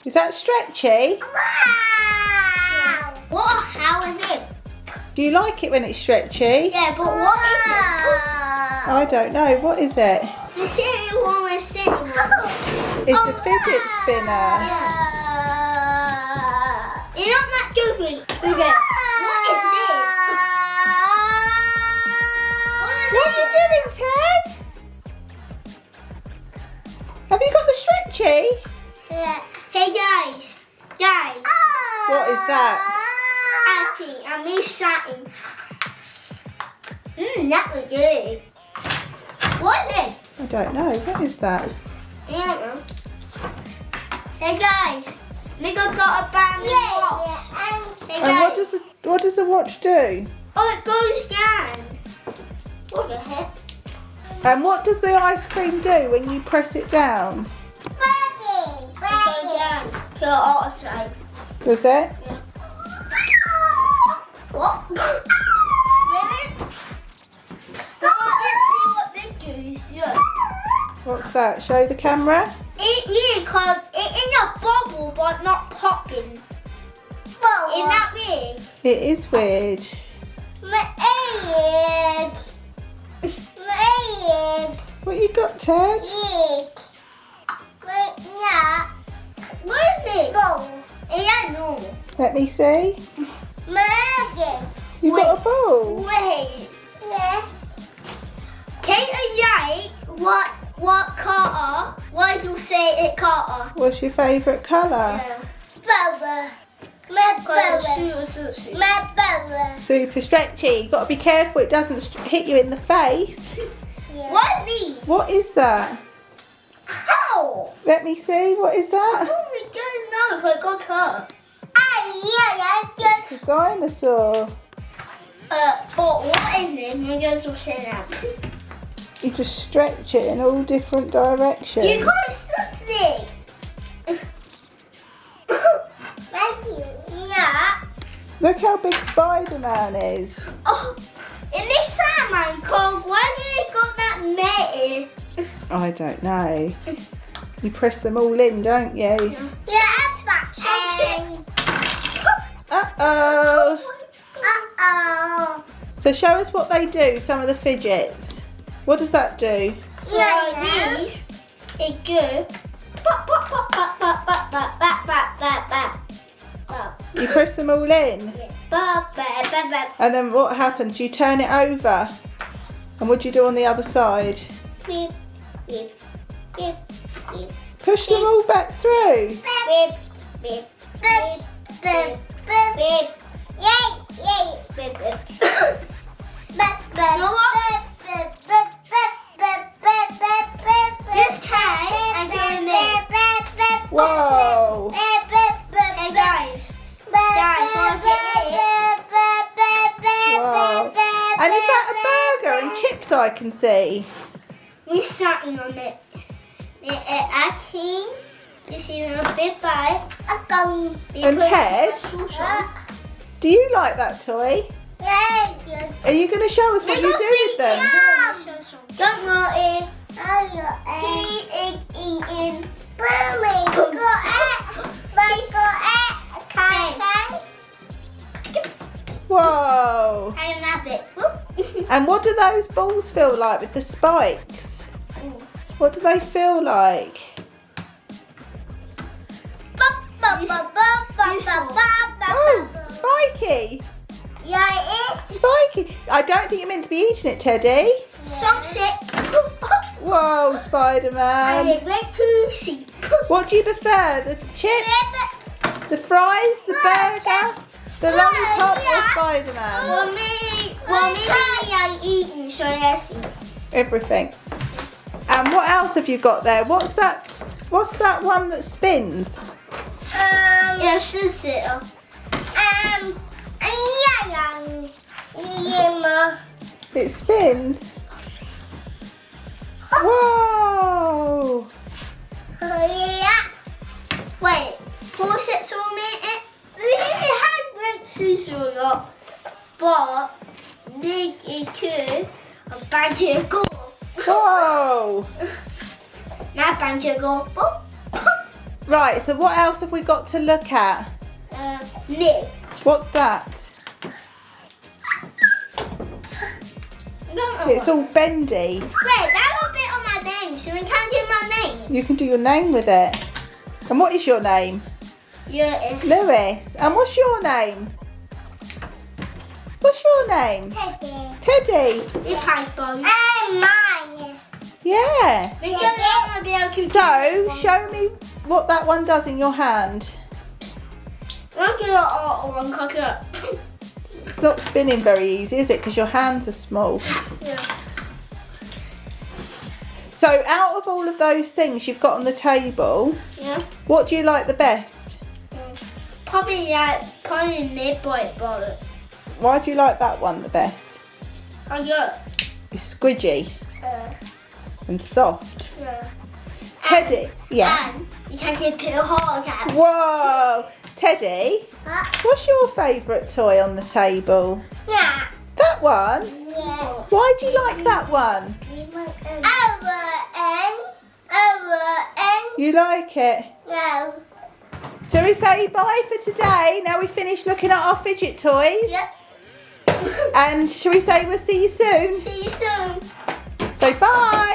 Is that stretchy? Wow. What? How is it? Do you like it when it's stretchy? Yeah, but what is it? I don't know. What is it? The sitting one is sitting one. It's a fidget spinner. Yeah. You're not that good with it. What is this? What are you doing, Ted? Have you got the stretchy? Yeah. Hey guys. What is that? Actually, I made something. That was good. What is it? I don't know. What is that? I don't know. Hey guys, Nico got a brand new watch. Hey And guys. what does the watch do? Oh, it goes down. What the heck? And what does the ice cream do when you press it down? It goes down to the other side. Does it? What? Really? Let's see what they do. Yeah. What's that? Show the camera. It really called it in a bubble but not popping. Isn't that weird? It is weird. What you got, Ted? What is it? Yeah, no. Let me see. You got a ball. Wait. Yeah. Can you write what colour? What you say it colour? What's your favourite colour? Super stretchy. You've got to be careful it doesn't hit you in the face. What are these? What is that? How? Let me see. What is I that? don't know if I got cut. It's a dinosaur. But what is it? You guys will say that. You just stretch it in all different directions. You got something. Thank you. Yeah. Look how big Spider-Man is. Oh, in this salmon called, why did it got that metal? I don't know. You press them all in, don't you? Yeah, that's that. Something. Uh-oh. Uh-oh. So show us what they do, some of the fidgets. What does that do? It's good. You press them all in. And then what happens? You turn it over. And what do you do on the other side? Push them all back through. This time, I'm doing it. Whoa. Hey guys. Wow. And is that a burger and chips I can see? There's something on it. I think this is a bit bite. And Ted? Do you like that toy? Are you going to show us what you do with them? Don't worry. Eating. Whoa. I love it. And what do those balls feel like with the spikes? What do they feel like? Oh, spiky. Yeah, it is. Spiky. I don't think you're meant to be eating it, Teddy. Something. Whoa, I Spider-Man. went to see. What do you prefer? The chips, the fries, the burger, the lollipop or Spider-Man? Well, me, I'm eating, so yes. Everything. And what else have you got there? What's that one that spins? Yeah, she's it. It spins. Whoa! Wait, pause it so a minute. We had great season up, but make it to a bunch of gold. Whoa! Not bunch of gold. Right, so what else have we got to look at? Nib. What's that? It's all bendy. Wait, that got a bit on my name, so we can't do my name. You can do your name with it. And what is your name? Lewis. Lewis. And what's your name? What's your name? Teddy. Teddy. It's Piper. And mine. Yeah. We're gonna be able to So, show me what that one does in your hand. I'm gonna one cock up. It's not spinning very easy, is it? Because your hands are small. Yeah. So, out of all of those things you've got on the table, Yeah. what do you like the best? Probably nib bullet. Why do you like that one the best? I got. It's squidgy and soft. Yeah. Teddy, yeah. And you can just put a hole at. Whoa, Teddy, what's your favourite toy on the table? Yeah. That one? Yeah. Why do you like that one? You like it? No. So we say bye for today. Now we finished looking at our fidget toys. Yep. And shall we say we'll see you soon? See you soon. So bye.